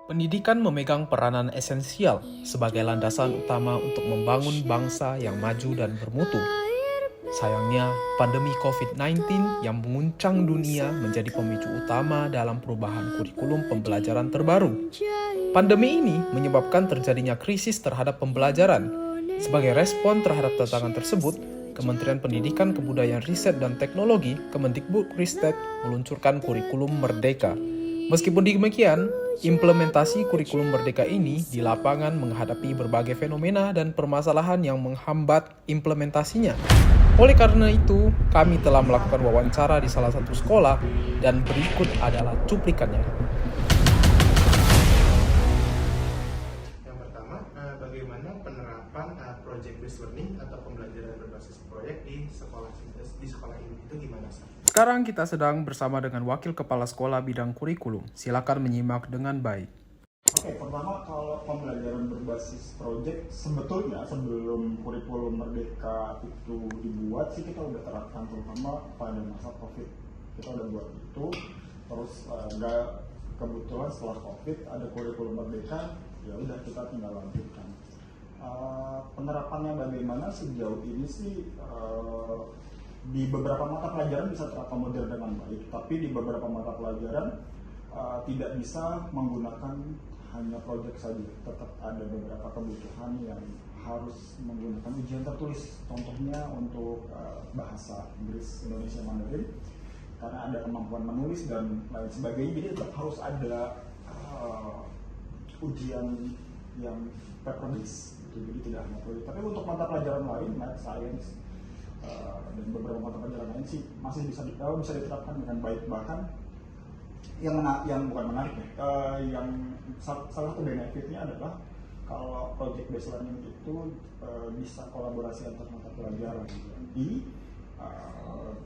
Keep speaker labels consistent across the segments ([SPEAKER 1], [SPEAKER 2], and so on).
[SPEAKER 1] Pendidikan memegang peranan esensial sebagai landasan utama untuk membangun bangsa yang maju dan bermutu. Sayangnya, pandemi COVID-19 yang menguncang dunia menjadi pemicu utama dalam perubahan kurikulum pembelajaran terbaru. Pandemi ini menyebabkan terjadinya krisis terhadap pembelajaran. Sebagai respon terhadap tantangan tersebut, Kementerian Pendidikan, Kebudayaan, Riset, dan Teknologi Kemendikbudristek meluncurkan kurikulum Merdeka. Meskipun demikian, implementasi kurikulum Merdeka ini di lapangan menghadapi berbagai fenomena dan permasalahan yang menghambat implementasinya. Oleh karena itu, kami telah melakukan wawancara di salah satu sekolah dan berikut adalah cuplikannya.
[SPEAKER 2] Yang pertama, bagaimana penerapan project based learning atau pembelajaran berbasis proyek di sekolah ini itu gimana sih?
[SPEAKER 1] Sekarang kita sedang bersama dengan Wakil Kepala Sekolah Bidang Kurikulum. Silakan menyimak dengan baik.
[SPEAKER 3] Oke, pertama kalau pembelajaran berbasis proyek sebetulnya sebelum kurikulum Merdeka itu dibuat sih kita udah terapkan, terutama pada masa COVID. Kita udah buat itu, terus kebetulan setelah COVID ada kurikulum Merdeka, ya udah kita tinggal lanjutkan. Penerapannya bagaimana sejauh ini sih di beberapa mata pelajaran bisa terakomodir dengan baik, tapi di beberapa mata pelajaran tidak bisa menggunakan hanya proyek saja. Tetap ada beberapa kebutuhan yang harus menggunakan ujian tertulis. Contohnya untuk bahasa Inggris Indonesia Mandarin, karena ada kemampuan menulis dan lain sebagainya. Jadi tetap harus ada ujian yang paper based. Jadi tidak hanya proyek. Tapi untuk mata pelajaran lain, math, science, dan beberapa mata pelajaran lain sih masih bisa diterapkan dengan baik. Bahkan yang bukan menarik ya, yang salah satu benefitnya adalah kalau project based learning itu bisa kolaborasi antar mata pelajaran. Jadi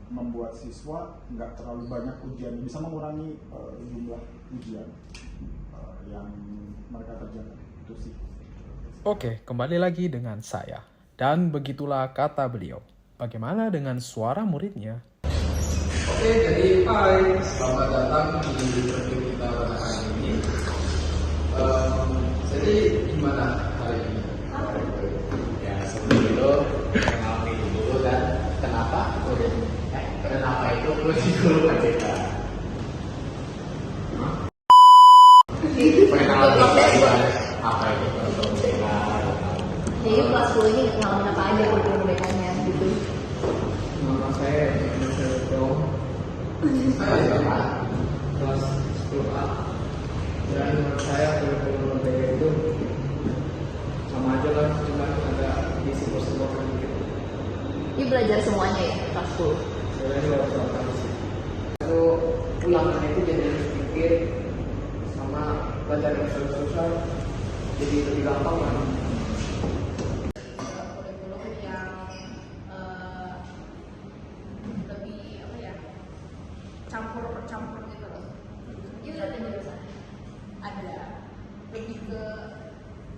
[SPEAKER 3] membuat siswa nggak terlalu banyak ujian, bisa mengurangi jumlah ujian yang mereka kerjakan. Itu sih.
[SPEAKER 1] Oke, kembali lagi dengan saya. Dan begitulah kata beliau. Bagaimana dengan suara muridnya?
[SPEAKER 4] Oke, jadi hai, selamat datang di interview kita pada hari ini. Jadi gimana hari ini?
[SPEAKER 5] Ya sebelum itu kenalin dulu dan kenapa itu kurikulum Merdeka. Perkenalan dulu apa itu kurikulum Merdeka.
[SPEAKER 6] Jadi kelas 10 ini ngalamin apa aja kurikulum Merdekanya gitu.
[SPEAKER 4] Nama saya Dong. Saya kelas 10A. Dan menurut saya kurikulum Merdeka itu sama aja lah, cuma ada disesuaikan dikit.
[SPEAKER 6] Ini belajar semuanya ya kelas 10.
[SPEAKER 4] Sebenarnya lewat sih. Lalu ulangan itu jadi sedikit sama belajar yang susah jadi lebih gampang lah.
[SPEAKER 7] Kurikulum yang lebih apa ya, campur gitu loh.
[SPEAKER 6] Ini udah ada jurusan.
[SPEAKER 7] Ada lebih ke,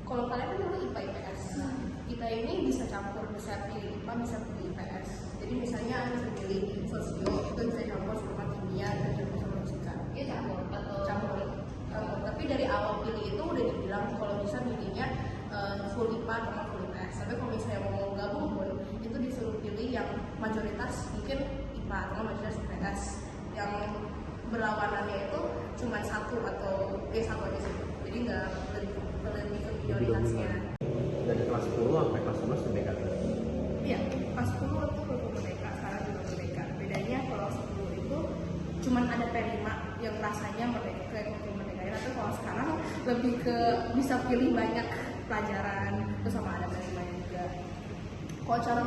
[SPEAKER 7] kalau kalian kan dulu IPA IPS, kita ini bisa campur, bisa pilih IPA, bisa pilih IPS. Jadi misalnya bisa pilih sosio, itu bisa campur sama kimia dan campur sama fisika.
[SPEAKER 6] Ini campur atau
[SPEAKER 7] Campur. Tapi dari awal pilih itu udah dibilang kalau bisa pilihnya full IPA atau full IPS. Tapi kalau misalnya mau gabung pun itu disuruh pilih yang mayoritas mungkin IPA atau mayoritas IPS. Yang berlawanannya itu cuma satu atau satu aja sih. Jadi nggak lebih ke prioritasnya.
[SPEAKER 5] Dari kelas 10 sampai kelas 11 Merdeka.
[SPEAKER 7] Iya, kelas 10 itu kurikulum Merdeka, sekarang juga Merdeka. Bedanya kalau 10 itu cuma ada P5 yang rasanya Merdeka, kayak kurikulum Merdeka. Tapi kalau sekarang lebih ke bisa pilih banyak pelajaran, terus sama ada P5 juga. Kalau cara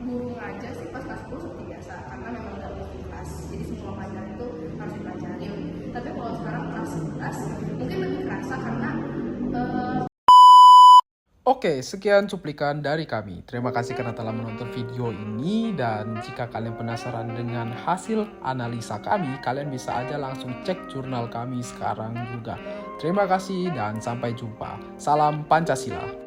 [SPEAKER 7] guru ngajar sih pas kelas 10 seperti biasa, karena memang nggak lebih kelas, jadi semua pelajaran itu harus dipelajarin. Tapi kalau sekarang kelas 11 mungkin lebih kerasa karena
[SPEAKER 1] Oke, sekian cuplikan dari kami. Terima kasih karena telah menonton video ini. Dan jika kalian penasaran dengan hasil analisa kami, kalian bisa aja langsung cek jurnal kami sekarang juga. Terima kasih dan sampai jumpa. Salam Pancasila.